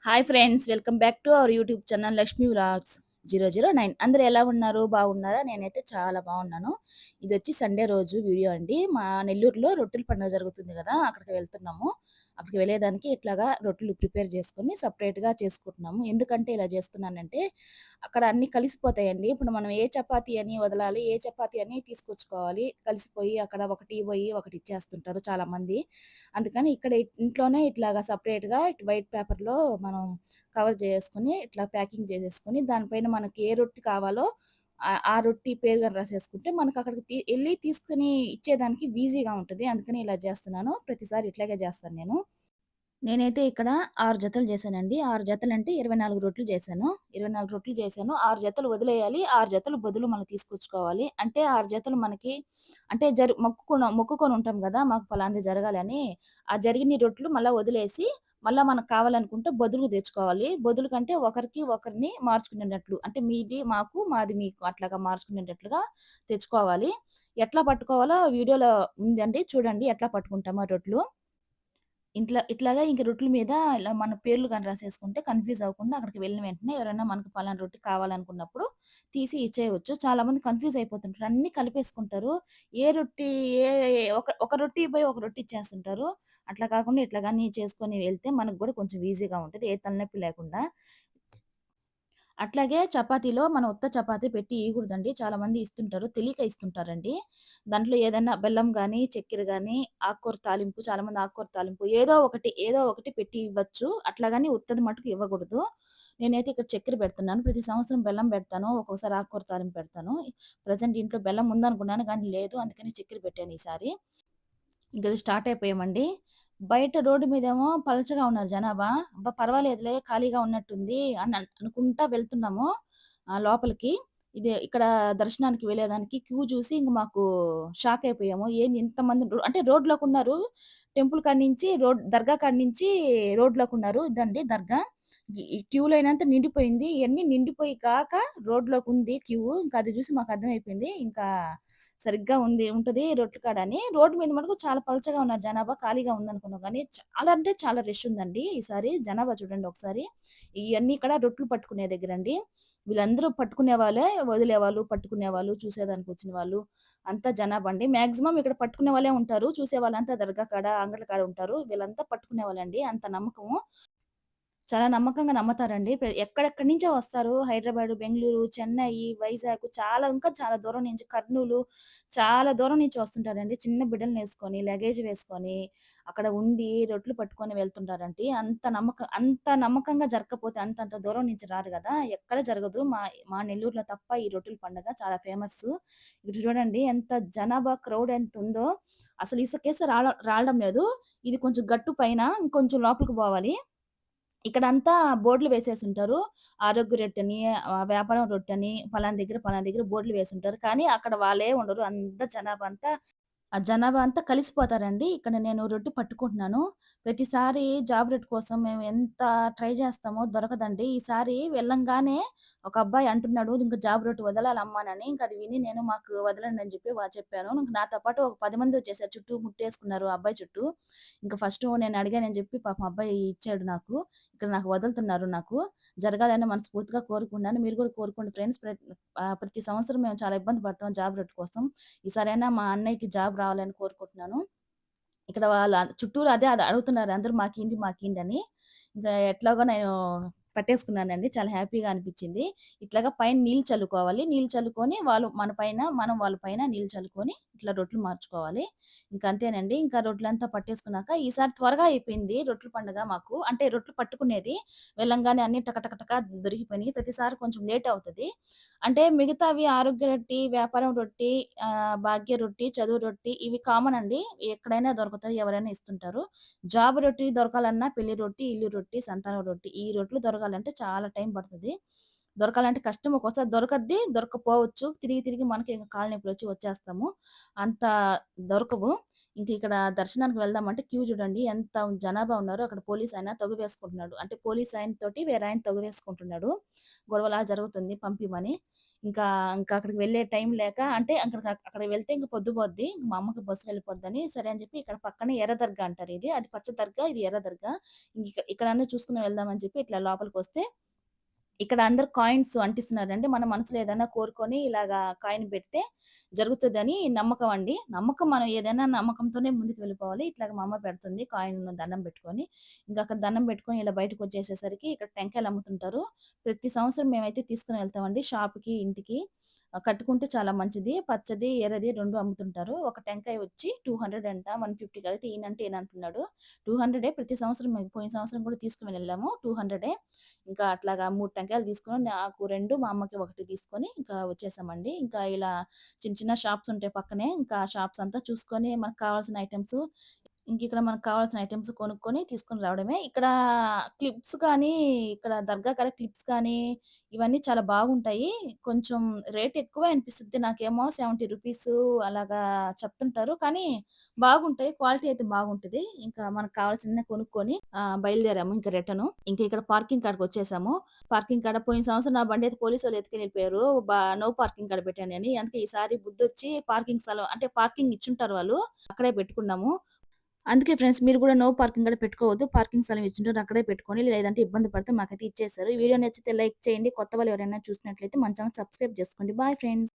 Hi friends! Welcome back to our YouTube channel 'Lakshmi vlogs 009' అందరూ ఎలా ఉన్నారు? బాగున్నారా? నేనైతే చాలా బాగున్నాను. ఇదొచ్చి సండే రోజు వీడియో అండి. మా నెల్లూరులో రొట్టెల పండుగ జరుగుతుంది గదా! అక్కడికి వెళ్తున్నాము. అక్కడికి వెళ్ళేదానికి ఇట్లాగా రొట్టెలు ప్రిపేర్ చేసుకొని సెపరేట్‌గా చేసుకుంటున్నాము. ఎందుకంటే ఇలా చేస్తున్నానంటే అక్కడ అన్నీ కలిసిపోతాయండి. ఇప్పుడు మనం ఏ చపాతీ అని వదలాలి, ఏ చపాతీ అని తీసుకొచ్చుకోవాలి. కలిసిపోయి అక్కడ ఒకటి ఇయ్యి, ఒకటి ఇచ్చేస్తుంటారు చాలామంది. అందుకని ఇక్కడ ఇంట్లోనే ఇట్లాగా సెపరేట్‌గా వైట్ పేపర్‌లో మనం కవర్ చేసుకొని, ఇట్లా ప్యాకింగ్ చేసేసుకొని, దానిపైన మనకి ఏ రొట్టె కావాలో ఆ రొట్టె పేరు గాని రాసేసుకుంటే, మనకక్కడికి ఎళ్లి తీసుకొని ఇచ్చేదానికి ఈజీగా ఉంటది. అందుకని ఇలా చేస్తున్నాను. ప్రతిసారి ఇట్లాగే చేస్తాను నేను. నేనైతే ఇక్కడ 6 జతలు చేశానండి. 6 జతలంటే 24 రొట్లు చేశాను. 24 రొట్లు చేశాను. 6 జతలు వదిలేయాలి. 6 జతలు బదులు మనం తీసుకొచ్చుకోవాలి. అంటే 6 జతలు మనకి అంటే మొక్కుకొని ఉంటాం గదా! మాకు పలాంది జరగాలని. ఆ జరిగిన రొట్లు మళ్ళా వదిలేసి, మళ్ళా మనకు కావాలనుకుంటే బదులుకు తెచ్చుకోవాలి. బదులు కంటే ఒకరికి ఒకరిని మార్చుకునేటట్లు. అంటే మీది మాకు, మాది మీకు అట్లాగా మార్చుకునేటట్లుగా తెచ్చుకోవాలి. ఎట్లా పట్టుకోవాలో వీడియోలో ఉందండి. చూడండి ఎట్లా పట్టుకుంటామో రొట్లు. ఇట్లాగా ఇంక రొట్టెల మీద ఇలా మన పేర్లు గాని రాసేసుకుంటే కన్‌ఫ్యూజ్ అవ్వకుండా అక్కడికి వెళ్ళిన వెంటనే ఎవరైనా మనకు పలానా రొట్టె కావాలనుకున్నప్పుడు తీసి ఇచ్చేయవచ్చు. చాలామంది కన్‌ఫ్యూజ్ అయిపోతుంటారు. అన్నీ కలిపేసుకుంటారు. ఏ రొట్టె ఏ ఒక రొట్టె పోయి ఒక రొట్టె ఇచ్చేస్తుంటారు. అట్లా కాకుండా ఇట్లా గాని చేసుకొని వెళ్తే మనకు గూడా కొంచెం ఈజీగా ఉంటది. ఏ తలనొప్పి లేకుండా. అట్లాగే చపాతీలో మనం ఉత్త చపాతీ పెట్టి ఇయగూడదండి. చాలామంది ఇస్తుంటారు. తెలియక ఇస్తుంటారండి. దాంట్లో ఏదన్నా బెల్లం గానీ, చక్కెర గానీ, ఆకుకూర తాలింపు చాలామంది ఆకుకూర తాలింపు ఏదో ఒకటి పెట్టి ఇవ్వచ్చు. అట్లాగని ఉత్తది మట్టుకు ఇవ్వగూడదు. నేనైతే ఇక్కడ చక్కెర పెడుతున్నాను. ప్రతి సంవత్సరం బెల్లం పెడతాను. ఒక్కొక్కసారి ఆకుకూర తాలింపు పెడతాను. ప్రెజెంట్ ఇంట్లో బెల్లం ఉందనుకున్నాను గానీ లేదు. అందుకని చక్కెర పెట్టాను ఈసారి. ఇంక స్టార్ట్ అయిపోయామండి. బయట రోడ్డు మీదేమో పలచగా ఉన్నారు జనాభా. అబ్బా! పర్వాలేదులే ఖాళీగా ఉన్నట్టుంది అని అనుకుంటా వెళ్తున్నాము లోపలికి. ఇక్కడ దర్శనానికి వెళ్ళేదానికి క్యూ చూసి ఇంక మాకు షాక్ అయిపోయాము. ఏంది ఇంతమంది అంటే రోడ్లోకున్నారు. టెంపుల్ కాడ నుంచి దర్గా కాడ నుంచి రోడ్లోకున్నారు. ఇదండి దర్గా. ఈ క్యూ లైన్ అంతా నిండిపోయింది. ఇయన్నీ నిండిపోయి కాక రోడ్లోకుంది క్యూ. ఇంకా అది చూసి మాకు అర్థమైపోయింది. ఇంకా సరిగ్గా ఉంటది రొట్ల కాడ అని. రోడ్డు మీద మటుకు చాలా పలచగా ఉన్నారు జనాభా. ఖాళీగా ఉందనుకున్నాం గానీ, చాలా అంటే చాలా రష్ ఉందండి ఈసారి. జనాభా చూడండి ఒకసారి. ఇయన్నీ ఇక్కడ రొట్లు పట్టుకునే దగ్గరండి. వీళ్ళందరూ పట్టుకునే వాళ్ళే, వదిలేవాళ్ళు, పట్టుకునేవాళ్ళు, చూసేదానికొచ్చిన వాళ్ళు అంతా జనాభా అండి. మాక్సిమం ఇక్కడ పట్టుకునే వాళ్ళే ఉంటారు. చూసేవాళ్ళంతా దర్గా కాడ, అంగడ్ల కాడ ఉంటారు. వీళ్ళంతా పట్టుకునే వాళ్ళండి. అంత నమ్మకము. చాలా నమ్మకంగా నమ్మతారండి. ఎక్కడెక్కడి నుంచో వస్తారు. హైదరాబాదు, బెంగుళూరు, చెన్నై, వైజాగ్ ఇంకా చాలా దూరం నుంచి కర్నూలు చాలా దూరం నుంచి వస్తుంటారండి. చిన్న బిడ్డలనేసుకొని, లగేజ్ వేసుకొని, అక్కడ ఉండి రొట్లు పట్టుకొని వెళ్తుంటారండి. అంత నమ్మకంగా జరగకపోతే అంతంత దూరం నుంచి రారు గదా! ఎక్కడ జరగదు. మా మా నెల్లూరులో తప్ప ఈ రొట్టెల పండగ చాలా ఫేమస్సు. ఇటు చూడండి ఎంత జనాభా క్రౌడ్ ఎంతుందో. అసలు ఇసుకేస్తే రాలడం లేదు. ఇది కొంచెం గట్టు పైన ఇంకొంచెం లోపలికి పోవాలి. ఇక్కడంతా బోర్డులు వేసేసుంటారు. ఆరోగ్య రొట్టెని, వ్యాపారం రొట్టెని, పలానా దగ్గర బోర్డులు వేసుంటారు. కానీ అక్కడ వాళ్ళే ఉండరు. ఆ జనాభా అంతా కలిసిపోతారండి. ఇక్కడ నేను రొట్టె పట్టుకుంటున్నాను. ప్రతిసారి జాబ్ రొట్టె కోసం మేము ఎంత ట్రై చేస్తామో దొరకదండి. ఈసారి వెళ్ళంగానే ఒక అబ్బాయి అంటున్నాడు, "ఇంక జాబ్ రొట్టె వదలాలమ్మానని." ఇంక అది విని నేను మాకు వదలండి అని చెప్పి చెప్పాను. ఇంక నాతో పాటు ఒక 10 మంది వచ్చేసారు. చుట్టూ ముట్టేసుకున్నారు ఆ అబ్బాయి చుట్టూ. ఇంక ఫస్ట్ నేను అడిగానని చెప్పి పాపం అబ్బాయి ఇచ్చాడు నాకు. ఇక్కడ నాకు వదులుతున్నారు నాకు. జరగాలని మనస్ఫూర్తిగా కోరుకున్నాను. మీరు కూడా కోరుకోండి ఫ్రెండ్స్. ప్రతి సంవత్సరం మేము చాలా ఇబ్బంది పడతాం జాబ్ రొట్టె కోసం. ఈసారైనా మా అన్నయ్యకి జాబ్ రావాలని కోరుకుంటున్నాను. ఇక్కడ వాళ్ళ చుట్టూరు అదే అడుగుతున్నారు అందరూ మాకియండి అని. ఇంకా ఎట్లాగో నేను పట్టేసుకున్నానండి. చాలా హ్యాపీగా అనిపిచ్చింది. ఇట్లాగా పైన నీళ్ళు చల్లుకోవాలి. నీళ్ళు చల్లుకొని మన పైన, మనం వాళ్ళ పైన నీళ్ళు చల్లుకొని ఇట్లా రొట్టెలు మార్చుకోవాలి. ఇంక అంతేనండి. ఇంకా రొట్టెలంతా పట్టేసుకున్నాక ఈసారి త్వరగా అయిపోయింది రొట్టెల పండగ మాకు. అంటే రొట్టెలు పట్టుకునేది. వెళ్ళంగానే అన్నీ టక టక టక దొరికిపోయినియి. ప్రతిసారి కొంచెం లేట్ అవుతది. అంటే మిగతావి ఆరోగ్య రొట్టి, వ్యాపారం రొట్టి, భాగ్య రొట్టి, చదువు రొట్టి ఇవి కామన్ అండి. ఎక్కడైనా దొరుకుతాయి. ఎవరైనా ఇస్తుంటారు. జాబ్ రొట్టి దొరకాలన్నా పెళ్లి రొట్టి, ఇల్లు రొట్టి, సంతానం రొట్టి ఈ రొట్టెలు దొరకాలంటే చాలా టైం పడతది. దొరకాలంటే కష్టం. ఒక్కోసారి దొరకద్ది, దొరక్కపోవచ్చు. తిరిగి తిరిగి మనకి కాళ్ళు నొప్పులొచ్చి వచ్చేస్తాము. అంత దొరకవు. ఇక్కడ దర్శనానికి వెళ్దామంటే క్యూ చూడండి ఎంత జనాభా ఉన్నారో. అక్కడ పోలీసాయన తగు వేసుకుంటున్నాడు. అంటే పోలీసాయన తోటి వేరాయన తగు వేసుకుంటున్నాడు. గొడవలా జరుగుతుంది పంపిమని. ఇంకా, ఇంకా అక్కడికి వెళ్ళే టైం లేక అంటే అక్కడికి వెళ్తే ఇంక పొద్దుపోద్ది. మా అమ్మకి బస్సు వెళ్ళిపోద్దని, సరే అని చెప్పి ఇక్కడ పక్కనే ఎర్ర దర్గా అంటారు ఇది. అది పచ్చ దర్గా, ఇది ఎర్ర దర్గా. ఇక్కడన్నా చూసుకొని వెళ్దాం అని చెప్పి ఇట్లా లోపలికొస్తే ఇక్కడ అందరూ కాయిన్స్ అంటిస్తున్నారండి. మన మనసులో ఏదైనా కోరుకొని ఇలాగా కాయిన్ పెడితే జరుగుతదని నమ్మకం అండి. నమ్మకం మనం ఏదైనా నమ్మకంతోనే ముందుకు వెళ్ళిపోవాలి. ఇట్లాగ మా అమ్మ పెడుతుంది కాయిన్ దండం పెట్టుకొని. ఇంక అక్కడ దండం పెట్టుకొని ఇలా బయటకొచ్చేసేసరికి ఇక్కడ టెంకాయలు అమ్ముతుంటారు. ప్రతి సంవత్సరం మేమైతే తీసుకొని వెళ్తామండి షాప్‌కి, ఇంటికి. కట్టుకుంటే చాలా మంచిది. పచ్చది, ఎర్రది 2 అమ్ముతుంటారు. ఒక టెంకాయ వచ్చి 200 అంట, 150 అయితే ఈయనంటే ఈయనంటున్నాడు. 200 ప్రతి సంవత్సరం మేము పోయిన సంవత్సరం కూడా తీసుకొని వెళ్ళాము. 200 ఇంకా అట్లాగా 3 టెంకాయలు తీసుకొని నాకు 2, మా అమ్మకి 1 తీసుకొని ఇంకా వచ్చేసామండి. ఇంకా ఇలా చిన్న చిన్న షాప్స్ ఉంటాయి పక్కనే. ఇంకా ఆ షాప్స్ అంతా చూసుకొని మనకు కావాల్సిన ఐటెమ్స్ ఇంకిక్కడ మనకు కావాల్సిన ఐటెమ్స్ కొనుక్కొని తీసుకొని రావడమే. ఇక్కడ క్లిప్స్ కానీ, ఇక్కడ దర్గా కాడ క్లిప్స్ కానీ, ఇవన్నీ చాలా బాగుంటాయి. కొంచెం రేట్ ఎక్కువే అనిపిస్తది నాకేమో రూ. 70 అలాగా చెప్తుంటారు. కానీ బాగుంటాయి. క్వాలిటీ అయితే బాగుంటది. ఇంకా మనకు కావాల్సినన్ని కొనుక్కొని బయలుదేరాము ఇంక రిటర్ను. ఇంక ఇక్కడ పార్కింగ్ కాడికొచ్చేసాము. పార్కింగ్ కాడ పోయిన సంవత్సరం నా బండయితే పోలీసోళ్ళు ఎత్తుకెళ్ళిపోయారు. నో పార్కింగ్ కాడ పెట్టానని. అందుకే ఈసారి బుద్ధొచ్చి పార్కింగ్ స్థలం అంటే పార్కింగ్ ఇచ్చుంటారు వాళ్ళు. అక్కడే పెట్టుకున్నాము. అందుకే ఫ్రెండ్స్ మీరు కూడా నో పార్కింగ్ కూడా పెట్టుకోవద్దు. పార్కింగ్ స్థలం ఇచ్చుంటారు అక్కడే పెట్టుకొని లేదంటే ఇబ్బంది పడితే మాకైతే ఇచ్చేసారు. ఈ వీడియో నచ్చితే లైక్ చేయండి. కొత్త వాళ్ళు ఎవరైనా చూసినట్లయితే మన ఛానెల్ సబ్స్క్రైబ్ చేసుకోండి. Bye friends.